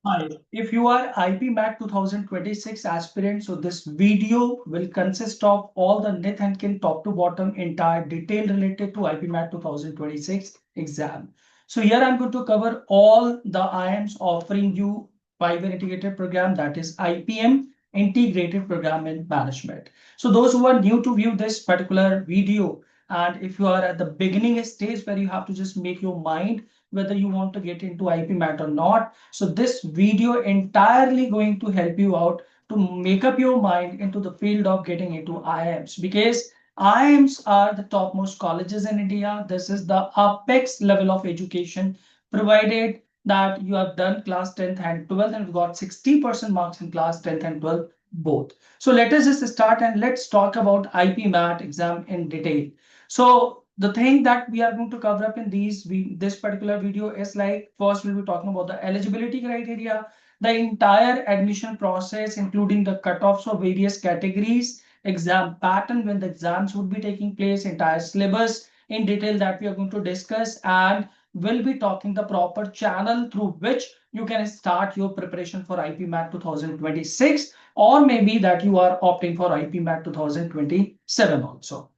Hi, if you are IPMAT 2026 aspirant, so this video will consist of all the Nith and Kin top to bottom entire detail related to IPMAT 2026 exam. So here I'm going to cover all the IIMs offering you 5-year integrated program, that is IPM, Integrated Program in Management. So those who are new to view this particular video, and if you are at the beginning stage where you have to just make your mind whether you want to get into IPMAT or not, so this video entirely going to help you out to make up your mind into the field of getting into IIMs, because IIMs are the topmost colleges in India. This is the apex level of education, provided that you have done class 10th and 12th and got 60% marks in class 10th and 12th both. So let us just start and let's talk about IPMAT exam in detail. So the thing that we are going to cover up in this particular video is, like, first we'll be talking about the eligibility criteria, the entire admission process, including the cutoffs of various categories, exam pattern when the exams would be taking place, entire syllabus in detail that we are going to discuss, and we'll be talking the proper channel through which you can start your preparation for IPMAT 2026, or maybe that you are opting for IPMAT 2027 also.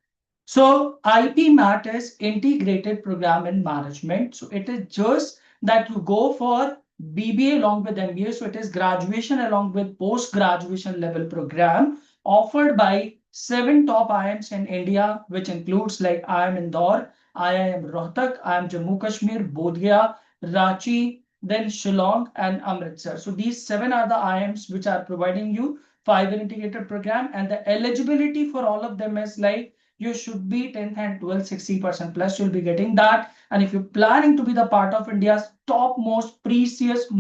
So IPMAT is Integrated Program in Management. So it is just that you go for BBA along with MBA. So it is graduation along with post-graduation level program offered by 7 top IIMs in India, which includes like IIM Indore, IIM Rohtak, IIM Jammu Kashmir, Bodh Gaya, Ranchi, then Shillong and Amritsar. So these 7 are the IIMs which are providing you 5-year integrated program, and the eligibility for all of them is like you should be 10th and 12th 60% plus, you'll be getting that. And if you're planning to be the part of India's most precious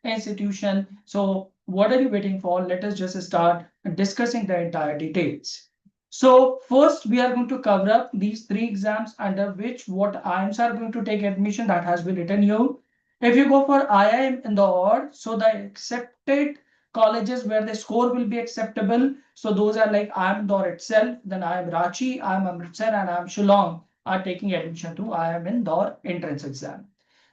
institution, so what are you waiting for? Let us just start discussing the entire details. So first we are going to cover up these 3 exams under which what IIMs are going to take admission, that has been written here. If you go for IIM Indore, so the accepted colleges where the score will be acceptable, so those are like IIM Indore itself, then IIM Ranchi, IIM Amritsar, and IIM Shillong are taking admission to IIM Indore entrance exam.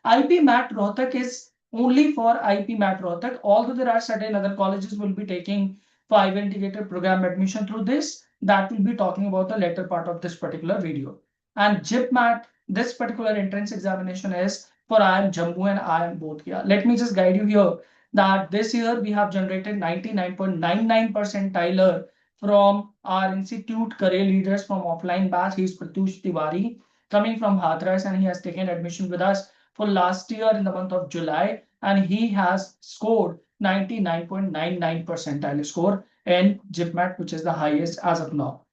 IPMAT Rohtak is only for IPMAT Rohtak, although there are certain other colleges will be taking 5 integrated program admission through this. That will be talking about the later part of this particular video. And JIPMAT, this particular entrance examination is for IIM Jammu and IIM Bodh. Let me just guide you here that this year we have generated 99.99 percentile from our institute career leaders from offline batch. He is Pratyush Tiwari, coming from Hathras, and he has taken admission with us for last year in the month of July, and he has scored 99.99 percentile score in JIPMAT, which is the highest as of now.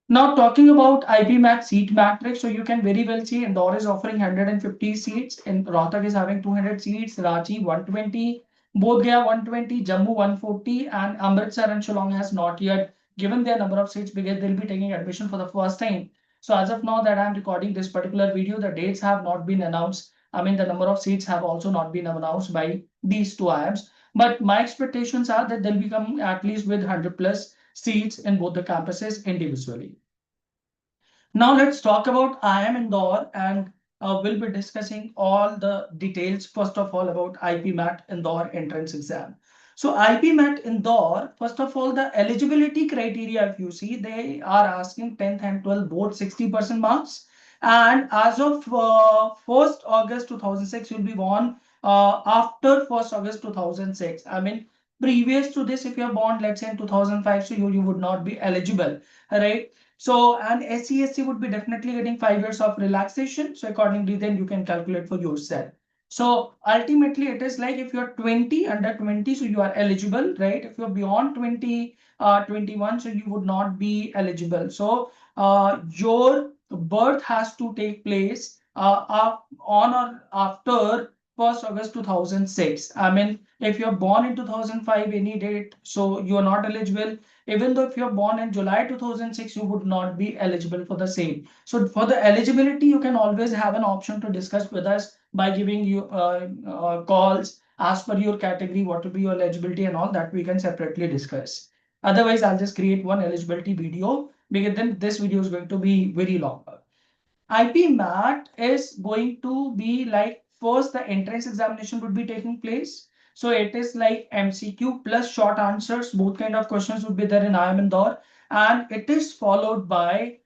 Now talking about IPMAT seat matrix, so you can very well see Indore is offering 150 seats, and Rohtak is having 200 seats, Ranchi 120, Bodh Gaya 120, Jammu 140, and Amritsar and Shillong has not yet given their number of seats because they'll be taking admission for the first time. So as of now that I'm recording this particular video, the dates have not been announced. I mean, the number of seats have also not been announced by these 2 IIMs. But my expectations are that they'll be coming at least with 100 plus seats in both the campuses individually. Now let's talk about IIM Indore, and we'll be discussing all the details. First of all, about IPMAT Indore entrance exam. So IPMAT Indore, first of all, the eligibility criteria, if you see, they are asking 10th and 12th both 60% marks. And as of 1st August 2006, you'll be born after 1st August 2006. I mean, previous to this, if you're born, let's say in 2005, so you would not be eligible, right? So, and SC would be definitely getting 5 years of relaxation. So accordingly, then you can calculate for yourself. So ultimately, it is like if you're 20, under 20, so you are eligible, right? If you're beyond 20, 21, so you would not be eligible. So your birth has to take place on or after 1st August 2006. I mean, if you're born in 2005, any date, so you are not eligible. Even though if you're born in July 2006, you would not be eligible for the same. So for the eligibility, you can always have an option to discuss with us by giving you calls as per your category, what will be your eligibility and all that we can separately discuss. Otherwise, I'll just create one eligibility video because then this video is going to be very long. IPMAT is going to be like first the entrance examination would be taking place. So it is like MCQ plus short answers. Both kind of questions would be there in IIM Indore, and it is followed by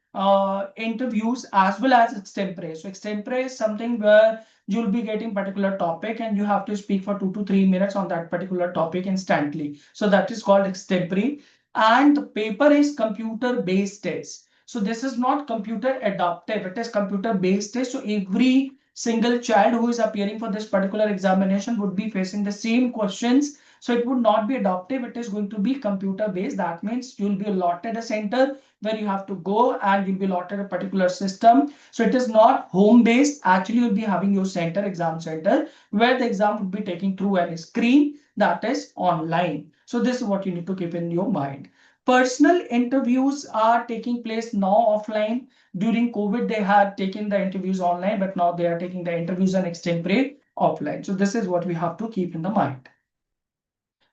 interviews as well as extempore. So extempore is something where you'll be getting particular topic and you have to speak for 2 to 3 minutes on that particular topic instantly. So that is called extempore. And the paper is computer based test. So this is not computer adaptive, it is computer based test. So every single child who is appearing for this particular examination would be facing the same questions. So it would not be adaptive, it is going to be computer based. That means you'll be allotted a center where you have to go and you'll be allotted a particular system. So it is not home based. Actually, you'll be having your center, exam center, where the exam would be taking through a screen that is online. So this is what you need to keep in your mind. Personal interviews are taking place now offline. During COVID, they had taken the interviews online, but now they are taking the interviews and extempore offline. So this is what we have to keep in the mind.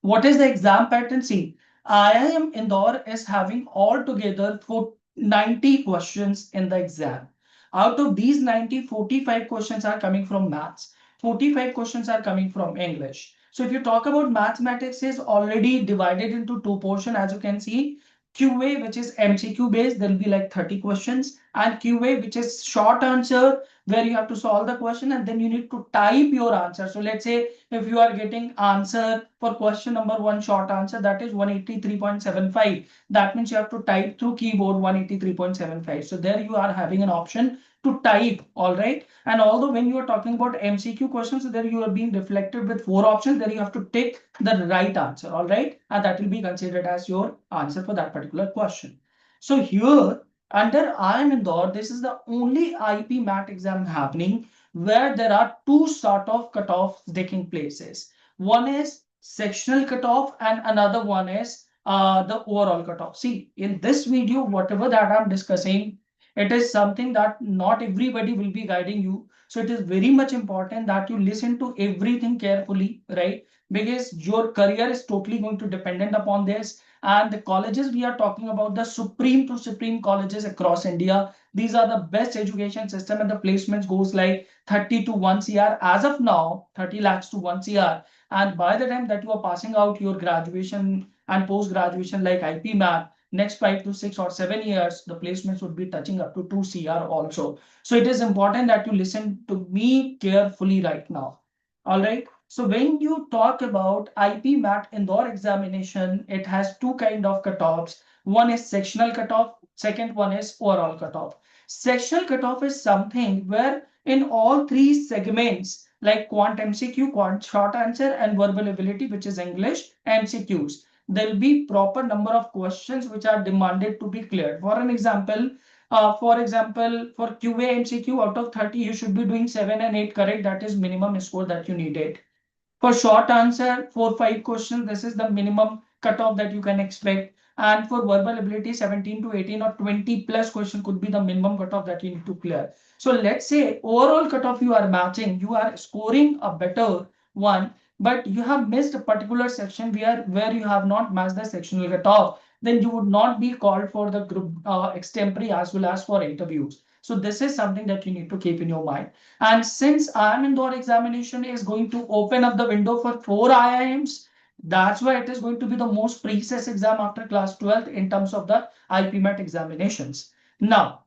What is the exam pattern? See, IIM Indore is having altogether for 90 questions in the exam. Out of these 90, 45 questions are coming from maths. 45 questions are coming from English. So if you talk about mathematics, is already divided into two portions, as you can see. QA, which is MCQ based, there will be like 30 questions, and QA, which is short answer, where you have to solve the question and then you need to type your answer. So let's say if you are getting answer for question number one, short answer, that is 183.75. That means you have to type through keyboard 183.75. So there you are having an option to type, all right. And although when you are talking about MCQ questions, so there you are being reflected with 4 options, there you have to take the right answer, all right, and that will be considered as your answer for that particular question. So here under IIM Indore, this is the only IPMAT exam happening where there are two sort of cutoffs taking places. One is sectional cutoff and another one is the overall cutoff. See, in this video, whatever that I'm discussing, it is something that not everybody will be guiding you. So it is very much important that you listen to everything carefully, right? Because your career is totally going to dependent upon this. And the colleges we are talking about, the supreme to supreme colleges across India, these are the best education system, and the placements goes like 30 to 1 CR as of now, 30 lakhs to 1 CR. And by the time that you are passing out your graduation and post graduation like IPMAT, next 5 to 6 or 7 years, the placements would be touching up to 2 CR also. So it is important that you listen to me carefully right now. All right. So when you talk about IPMAT Indore examination, it has two kind of cutoffs. One is sectional cutoff, second one is overall cutoff. Sectional cutoff is something where in all three segments, like quant MCQ, quant short answer, and verbal ability, which is English MCQs, there will be proper number of questions which are demanded to be cleared. For an example, for QA MCQ, out of 30, you should be doing 7 and 8 correct. That is minimum score that you needed. For short answer, 4-5 questions, this is the minimum cutoff that you can expect. And for verbal ability, 17 to 18 or 20 plus question could be the minimum cutoff that you need to clear. So let's say overall cutoff you are matching, you are scoring a better one, but you have missed a particular section where you have not matched the sectional cutoff, then you would not be called for the group extempore as well as for interviews. So this is something that you need to keep in your mind. And since IIM Indore examination is going to open up the window for 4 IIMs, that's why it is going to be the most precise exam after class 12th in terms of the IPMAT examinations. Now,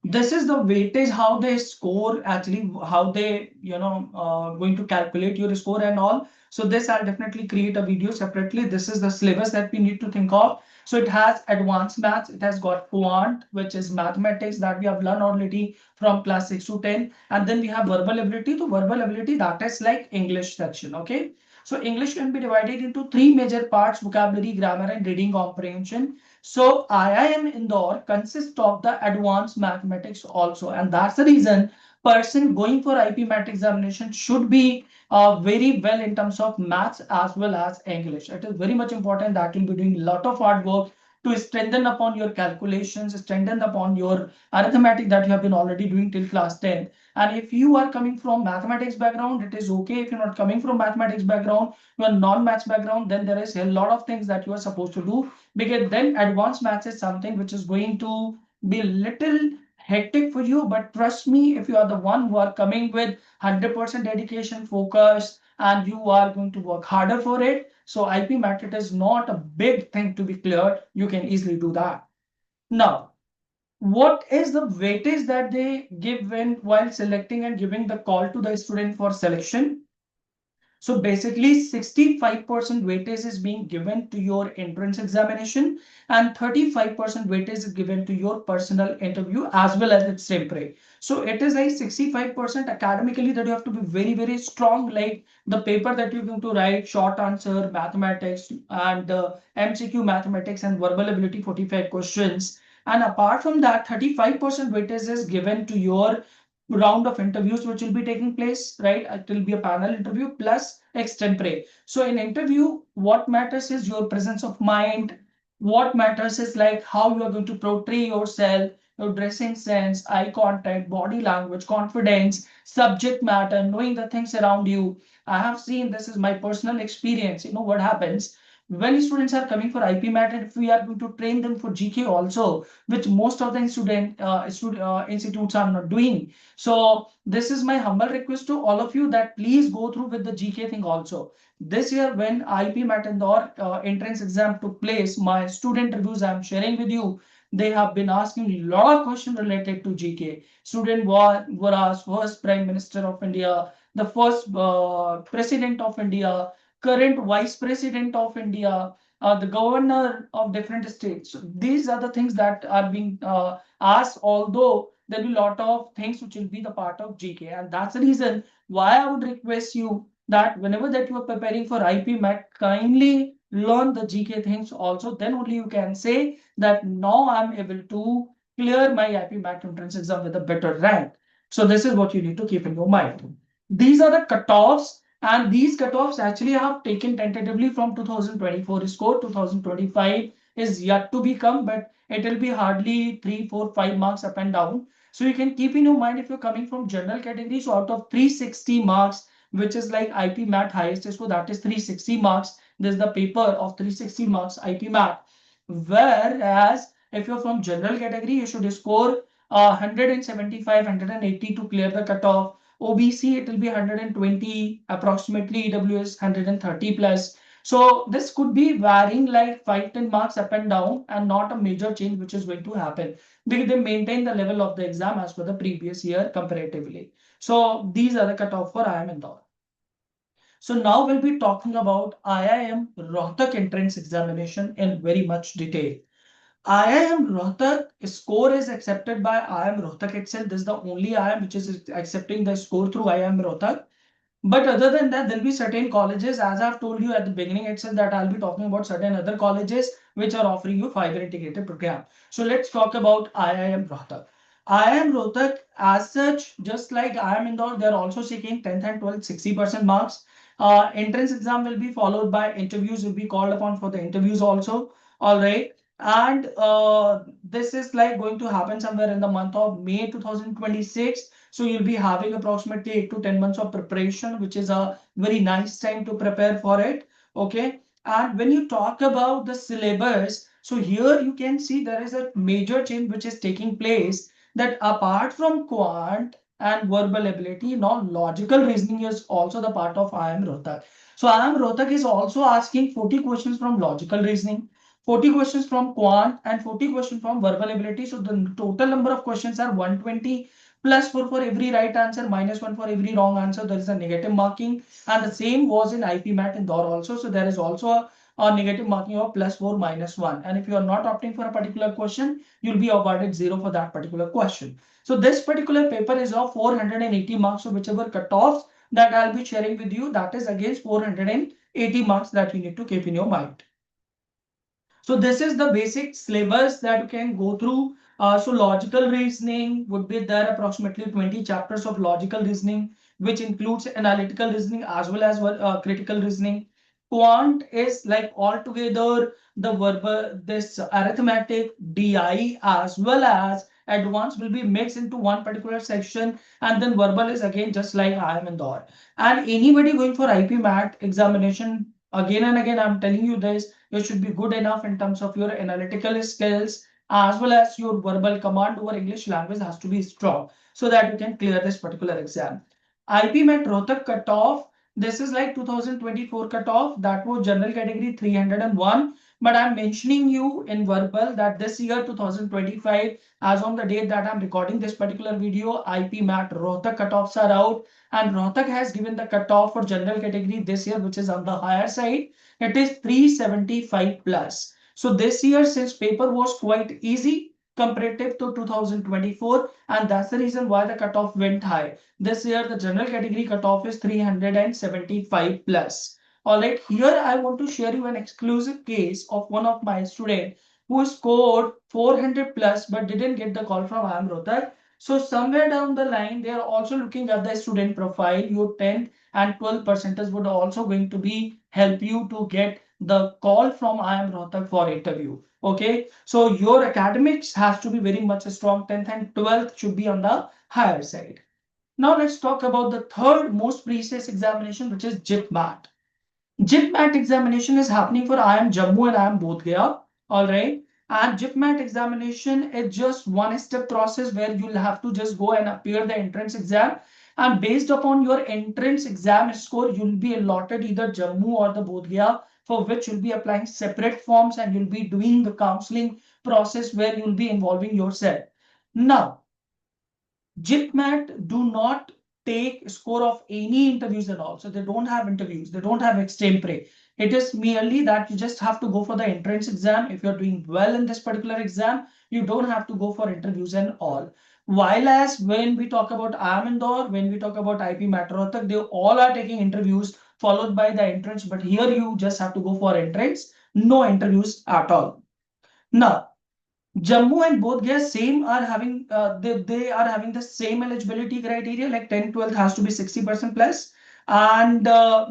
this is the weightage, how they score, actually how they going to calculate your score and all. So this I'll definitely create a video separately. This is the syllabus that we need to think of. So it has advanced maths, it has got quant, which is mathematics that we have learned already from class 6 to 10, and then we have verbal ability. To verbal ability, that is like English section. Okay, so English can be divided into three major parts: vocabulary, grammar, and reading comprehension. So IIM Indore consists of the advanced mathematics also, and that's the reason person going for IPMAT examination should be very well in terms of maths as well as English. It is very much important that you'll be doing a lot of hard work to strengthen upon your calculations, strengthen upon your arithmetic that you have been already doing till class 10. And if you are coming from mathematics background, it is okay. If you're not coming from mathematics background, you are non-maths background, then there is a lot of things that you are supposed to do, because then advanced maths is something which is going to be little hectic for you, but trust me, if you are the one who are coming with 100% dedication, focus, and you are going to work harder for it, so IPMAT, it is not a big thing to be cleared. You can easily do that. Now, what is the weightage that they give when while selecting and giving the call to the student for selection? So basically 65% weightage is being given to your entrance examination and 35% weightage is given to your personal interview as well as its temporary. So it is like 65% academically that you have to be very, very strong, like the paper that you're going to write, short answer, mathematics and MCQ mathematics and verbal ability 45 questions. And apart from that, 35% weightage is given to your round of interviews which will be taking place, right? It will be a panel interview plus extempore. So in interview, what matters is your presence of mind. What matters is like how you are going to portray yourself, your dressing sense, eye contact, body language, confidence, subject matter, knowing the things around you. I have seen, this is my personal experience. You know what happens when students are coming for IPMAT, and if we are going to train them for GK also, which most of the institutes are not doing. So this is my humble request to all of you that please go through with the GK thing also. This year when IPMAT Indore entrance exam took place, my student reviews I'm sharing with you, they have been asking a lot of questions related to GK. Student were asked first Prime Minister of India, the first President of India, current Vice President of India, the governor of different states. So these are the things that are being asked, although there'll be a lot of things which will be the part of GK. And that's the reason why I would request you that whenever that you are preparing for IPMAT, kindly learn the GK things also. Then only you can say that now I'm able to clear my IPMAT entrance exam with a better rank. So this is what you need to keep in your mind. These are the cutoffs, and these cutoffs actually have taken tentatively from 2024 score. 2025 is yet to become, but it will be hardly 3, 4, 5 marks up and down. So you can keep in your mind if you're coming from general category. So out of 360 marks, which is like IP Math highest score, that is 360 marks. This is the paper of 360 marks IP Math. Whereas if you're from general category, you should score 175, 180 to clear the cutoff. OBC, it will be 120, approximately EWS 130 plus. So this could be varying like 5-10 marks up and down, and not a major change which is going to happen because they maintain the level of the exam as per the previous year comparatively. So these are the cutoff for IIM Indore. So now we'll be talking about IIM Rohtak entrance examination in very much detail. IIM Rohtak score is accepted by IIM Rohtak itself. This is the only IIM which is accepting the score through IIM Rohtak. But other than that, there'll be certain colleges, as I've told you at the beginning itself, that I'll be talking about certain other colleges which are offering you fiber integrated program. So let's talk about IIM Rohtak. IIM Rohtak, as such, just like IIM Indore, they're also seeking 10th and 12th 60% marks. Entrance exam will be followed by interviews, will be called upon for the interviews also. All right. And this is like going to happen somewhere in the month of May 2026. So you'll be having approximately 8 to 10 months of preparation, which is a very nice time to prepare for it. Okay. And when you talk about the syllabus, so here you can see there is a major change which is taking place, that apart from quant and verbal ability, now logical reasoning is also the part of IIM Rohtak. So IIM Rohtak is also asking 40 questions from logical reasoning, 40 questions from quant, and 40 questions from verbal ability. So the total number of questions are 120 plus 4 for every right answer, minus 1 for every wrong answer. There is a negative marking, and the same was in IPMAT Indore also. So there is also a negative marking of plus 4 minus 1. And if you are not opting for a particular question, you'll be awarded 0 for that particular question. So this particular paper is of 480 marks. So whichever cutoffs that I'll be sharing with you, that is against 480 marks that you need to keep in your mind. So this is the basic syllabus that you can go through. So logical reasoning would be there, approximately 20 chapters of logical reasoning, which includes analytical reasoning as well as critical reasoning. Quant is like altogether the verbal, this arithmetic, DI as well as advanced will be mixed into one particular section, and then verbal is again just like IIM Indore. And anybody going for IPMAT examination, again and again I'm telling you this, you should be good enough in terms of your analytical skills as well as your verbal command over English language has to be strong so that you can clear this particular exam. IPMAT Rohtak cutoff, this is like 2024 cutoff, that was general category 301. But I'm mentioning you in verbal that this year 2025, as on the date that I'm recording this particular video, IPMAT Rohtak cutoffs are out, and Rohtak has given the cutoff for general category this year, which is on the higher side. It is 375 plus. So this year, since paper was quite easy comparative to 2024, and that's the reason why the cutoff went high. This year, the general category cutoff is 375 plus. All right, here I want to share you an exclusive case of one of my students who scored 400 plus but didn't get the call from IIM Rohtak. So somewhere down the line, they are also looking at the student profile. Your 10th and 12 percentage would also going to be help you to get the call from IIM Rohtak for interview. Okay, so your academics has to be very much strong. 10th and 12th should be on the higher side. Now let's talk about the third most precious examination, which is JIPMAT. JIPMAT examination is happening for IIM Jammu and IIM Bodh Gaya. All right. And JIPMAT examination is just one step process where you'll have to just go and appear the entrance exam. And based upon your entrance exam score, you'll be allotted either Jammu or the Bodh Gaya, for which you'll be applying separate forms and you'll be doing the counseling process where you'll be involving yourself. Now, JIPMAT do not take score of any interviews at all. So they don't have interviews. They don't have extempore. It is merely that you just have to go for the entrance exam. If you're doing well in this particular exam, you don't have to go for interviews and all. While as when we talk about IIM Indore, when we talk about IPMAT Rohtak, they all are taking interviews followed by the entrance. But here you just have to go for entrance, no interviews at all. Now, Jammu and Bodh Gaya same are having they are having the same eligibility criteria, like 10 12 has to be 60% plus, and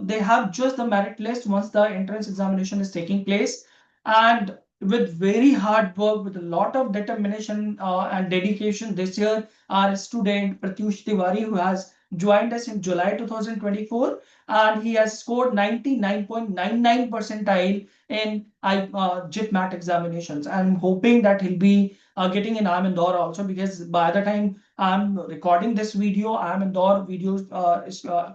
they have just the merit list once the entrance examination is taking place. And with very hard work, with a lot of determination and dedication, this year our student Pratyush Tiwari, who has joined us in July 2024, and he has scored 99.99 percentile in JIPMAT examinations. I'm hoping that he'll be getting an IIM Indore also, because by the time I'm recording this video, IIM Indore videos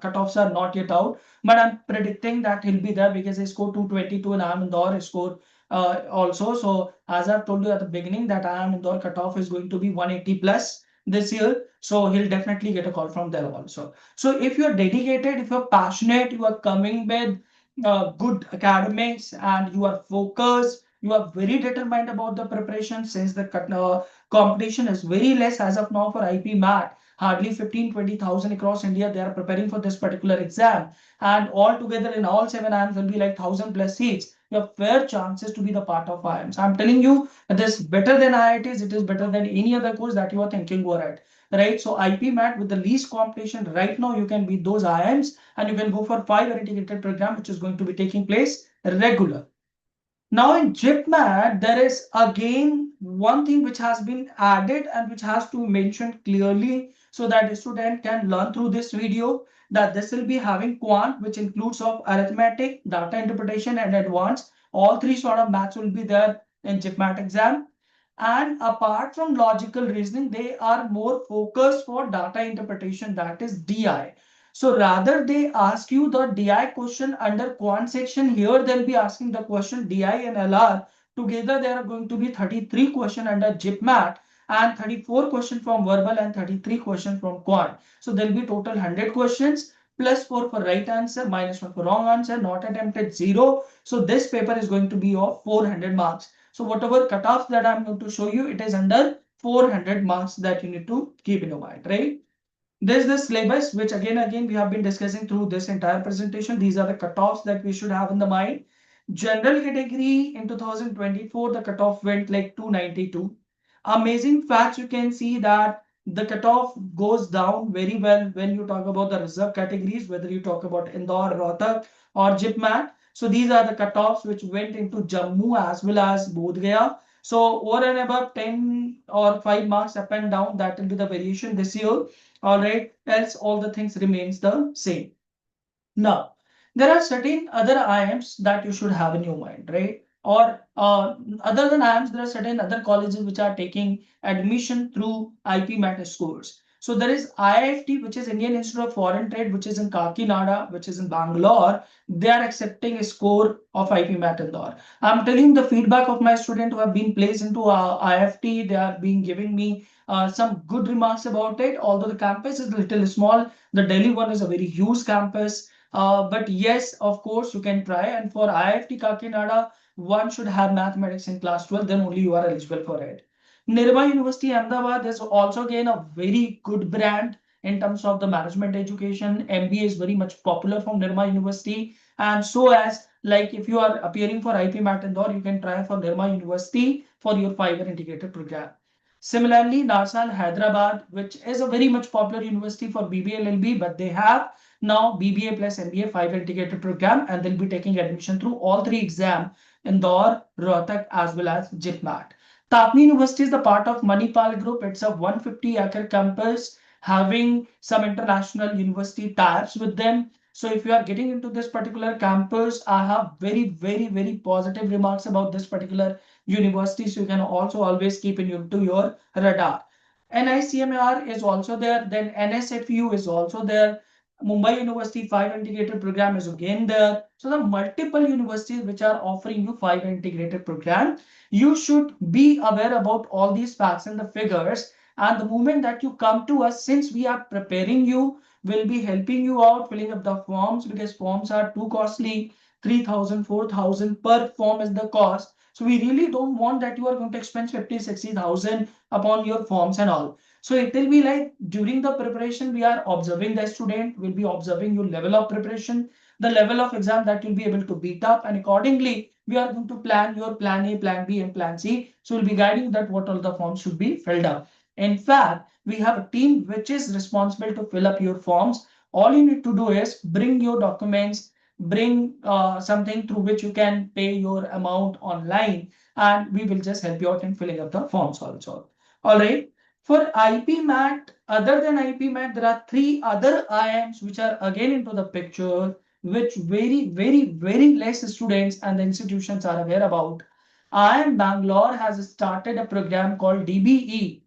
cutoffs are not yet out. But I'm predicting that he'll be there because he scored 222 and IIM Indore scored also. So as I've told you at the beginning that IIM Indore cutoff is going to be 180 plus this year. So he'll definitely get a call from there also. So if you're dedicated, if you're passionate, you are coming with good academics and you are focused, you are very determined about the preparation, since the competition is very less as of now for IPMAT. Hardly 15-20,000 across India, they are preparing for this particular exam. And all together in all 7 IIMs will be like 1,000 plus seats. You have fair chances to be the part of IIMs. I'm telling you, it is better than IITs, it is better than any other course that you are thinking over at. Right? So IPMAT with the least competition right now, you can beat those IIMs and you can go for 5-year integrated program, which is going to be taking place regular. Now in JIPMAT, there is again one thing which has been added and which has to be mentioned clearly so that the student can learn through this video, that this will be having quant, which includes of arithmetic, data interpretation, and advanced. All three sort of maths will be there in JIPMAT exam. And apart from logical reasoning, they are more focused for data interpretation, that is DI. So rather they ask you the DI question under quant section, here they'll be asking the question DI and LR. Together there are going to be 33 question under JIPMAT and 34 question from verbal and 33 question from quant. So there'll be total 100 questions plus 4 for right answer, minus 1 for wrong answer, not attempted 0. So this paper is going to be of 400 marks. So whatever cutoff that I'm going to show you, it is under 400 marks that you need to keep in your mind, right? There's the syllabus, which again we have been discussing through this entire presentation. These are the cutoffs that we should have in the mind. General category in 2024, the cutoff went like 292. Amazing facts, you can see that the cutoff goes down very well when you talk about the reserve categories, whether you talk about Indore, Rohtak, or JIPMAT. So these are the cutoffs which went into Jammu as well as Bodh Gaya. So over and above 10 or 5 marks up and down, that will be the variation this year. All right, else all the things remains the same. Now, there are certain other IIMs that you should have in your mind, right? or other than IIMs, there are certain other colleges which are taking admission through IPMAT scores. So there is IIFT, which is Indian Institute of Foreign Trade, which is in Kakinada, which is in Bangalore. They are accepting a score of IPMAT Indore. I'm telling the feedback of my students who have been placed into IFT. They are being giving me some good remarks about it. Although the campus is a little small, the Delhi one is a very huge campus. But yes, of course, you can try. And for IIFT Kakinada, one should have mathematics in class 12, then only you are eligible for it. Nirma University Ahmedabad is also again a very good brand in terms of the management education. MBA is very much popular from Nirma University. And so as like if you are appearing for IPMAT Indore, you can try for Nirma University for your 5-year integrated program. Similarly, Narsal Hyderabad, which is a very much popular university for BBA LLB, but they have now BBA plus MBA 5-year integrated program, and they'll be taking admission through all three exams, Indore, Rohtak, as well as JIPMAT. Tapni University is the part of Manipal Group. It's a 150-acre campus having some international university ties with them. So if you are getting into this particular campus, I have very, very, very positive remarks about this particular university. So you can also always keep it into your radar. NICMAR is also there. Then NSFU is also there. Mumbai University 5 integrated program is again there. So the multiple universities which are offering you 5 integrated program, you should be aware about all these facts and the figures. And the moment that you come to us, since we are preparing you, will be helping you out filling up the forms, because forms are too costly. 3,000, 4,000 per form is the cost. So we really don't want that you are going to expend 50, 60,000 upon your forms and all. So it will be like during the preparation, we are observing the student, will be observing your level of preparation, the level of exam that you'll be able to beat up, and accordingly, we are going to plan your plan A, plan B, and plan C. So we'll be guiding that what all the forms should be filled up. In fact, we have a team which is responsible to fill up your forms. All you need to do is bring your documents, bring something through which you can pay your amount online, and we will just help you out in filling up the forms also. All right. For IPMAT, other than IPMAT, there are three other IIMs which are again into the picture, which very, very, very less students and the institutions are aware about. IIM Bangalore has started a program called DBE,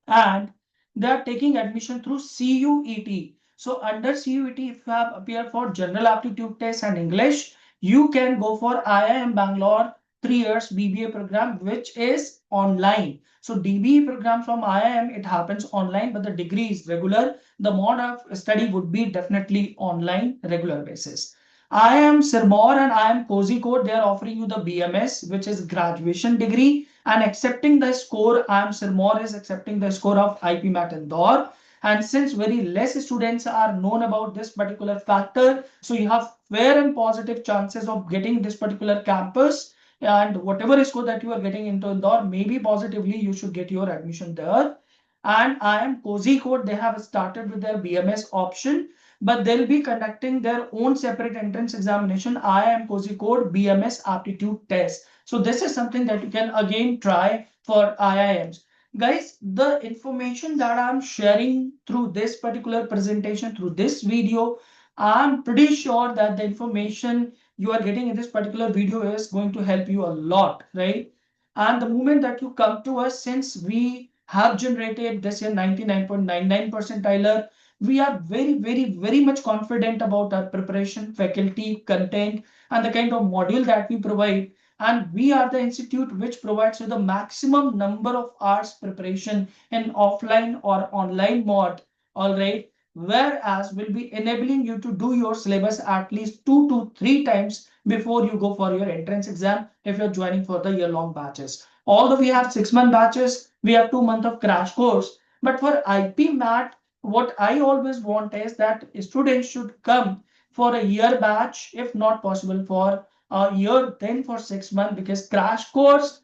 and they are taking admission through CUET. So under CUET, if you have appeared for general aptitude test and English, you can go for IIM Bangalore 3 years BBA program, which is online. So DBE program from IIM, it happens online, but the degree is regular. The mode of study would be definitely online, regular basis. IIM Sirmaur and IIM Kozhikode, they are offering you the BMS, which is graduation degree, and accepting the score. IIM Sirmaur is accepting the score of IPMAT Indore. And since very less students are known about this particular factor, so you have fair and positive chances of getting this particular campus. And whatever score that you are getting into Indore, maybe positively you should get your admission there. And IIM Kozhikode, they have started with their BMS option, but they'll be conducting their own separate entrance examination, IIM Kozhikode BMS aptitude test. So this is something that you can again try for IIMs. Guys, the information that I'm sharing through this particular presentation, through this video, I'm pretty sure that the information you are getting in this particular video is going to help you a lot, right? And the moment that you come to us, since we have generated this year 99.99 percentiler, we are very, very, very much confident about our preparation, faculty, content, and the kind of module that we provide. And we are the institute which provides you the maximum number of hours preparation in offline or online mode. All right. Whereas we'll be enabling you to do your syllabus at least 2 to 3 times before you go for your entrance exam if you're joining for the year-long batches. Although we have 6-month batches, we have 2 months of crash course. But for IPMAT, what I always want is that students should come for a year batch, if not possible for a year, then for 6 months, because crash course,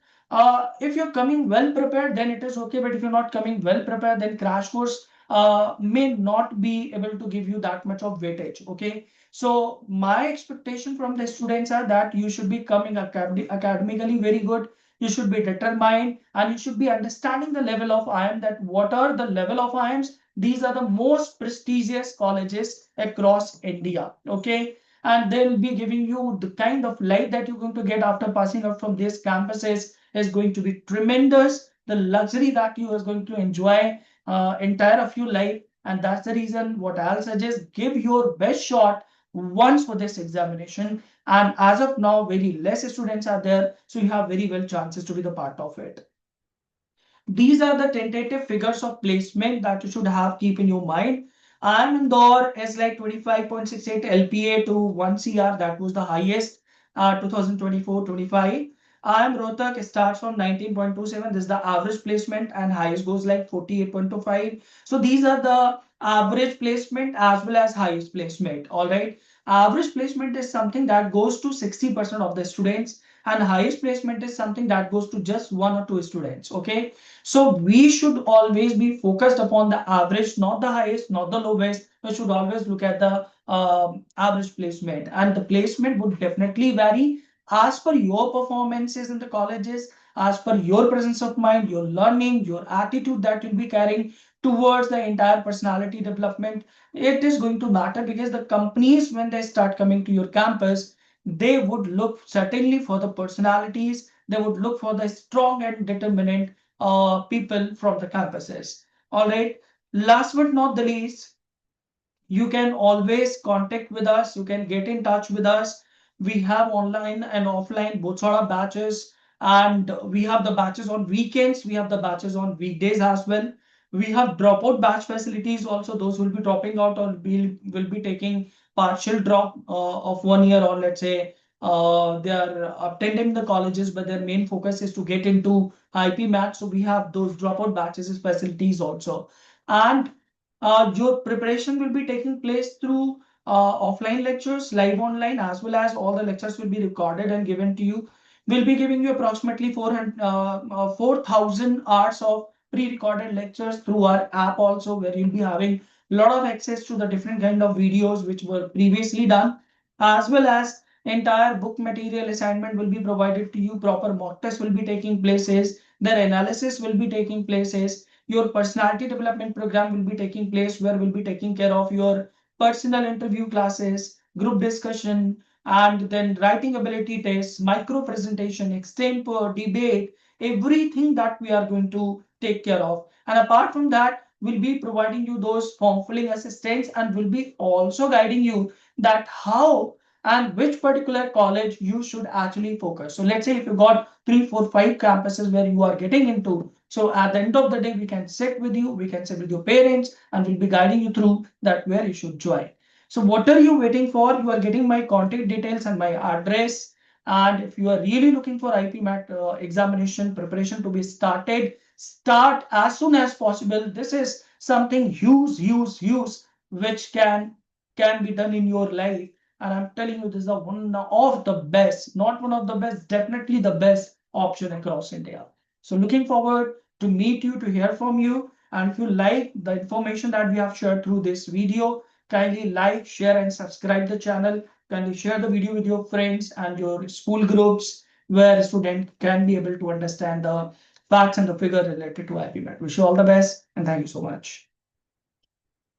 if you're coming well prepared, then it is okay. But if you're not coming well prepared, then crash course may not be able to give you that much of weightage. Okay. So my expectation from the students are that you should be coming academically very good. You should be determined, and you should be understanding the level of IIM, that what are the level of IIMs. These are the most prestigious colleges across India. Okay. and they'll be giving you the kind of life that you're going to get after passing out from these campuses is going to be tremendous. The luxury that you are going to enjoy entire of your life, and that's the reason what I'll suggest, give your best shot once for this examination. And as of now, very less students are there, so you have very well chances to be the part of it. These are the tentative figures of placement that you should have keep in your mind. IIM Indore is like 25.68 LPA to 1 CR. That was the highest 2024-25. IIM Rohtak starts from 19.27. This is the average placement, and highest goes like 48.25. So these are the average placement as well as highest placement. All right. Average placement is something that goes to 60% of the students, and highest placement is something that goes to just 1 or 2 students. Okay. So we should always be focused upon the average, not the highest, not the lowest. We should always look at the average placement, and the placement would definitely vary as per your performances in the colleges, as per your presence of mind, your learning, your attitude that you'll be carrying towards the entire personality development. It is going to matter, because the companies, when they start coming to your campus, they would look certainly for the personalities. They would look for the strong and determined people from the campuses. All right. Last but not the least, you can always contact with us. You can get in touch with us. We have online and offline both sort of batches, and we have the batches on weekends. We have the batches on weekdays as well. We have dropout batch facilities also. Those will be dropping out, or will be taking partial drop of 1 year, or let's say they are attending the colleges, but their main focus is to get into IPMAT. So we have those dropout batches facilities also. And your preparation will be taking place through offline lectures, live online, as well as all the lectures will be recorded and given to you. We'll be giving you approximately 4,000 hours of pre-recorded lectures through our app also, where you'll be having a lot of access to the different kind of videos which were previously done, as well as entire book material assignment will be provided to you. Proper mock test will be taking places. Their analysis will be taking places. Your personality development program will be taking place, where we'll be taking care of your personal interview classes, group discussion, and then writing ability tests, micro presentation, extempore, debate, everything that we are going to take care of. And apart from that, we'll be providing you those form filling assistance, and will be also guiding you that how and which particular college you should actually focus. So let's say if you got 3, 4, 5 campuses where you are getting into, so at the end of the day, we can sit with you, we can sit with your parents, and we'll be guiding you through that where you should join. So what are you waiting for? You are getting my contact details and my address. And if you are really looking for IPMAT examination preparation to be started, start as soon as possible. This is something huge, which can be done in your life. And I'm telling you, this is the one of the best, not one of the best, definitely the best option across India. So looking forward to meet you, to hear from you. And if you like the information that we have shared through this video, kindly like, share, and subscribe the channel. Kindly share the video with your friends and your school groups, where students can be able to understand the facts and the figure related to IPMAT. Wish you all the best, and thank you so much.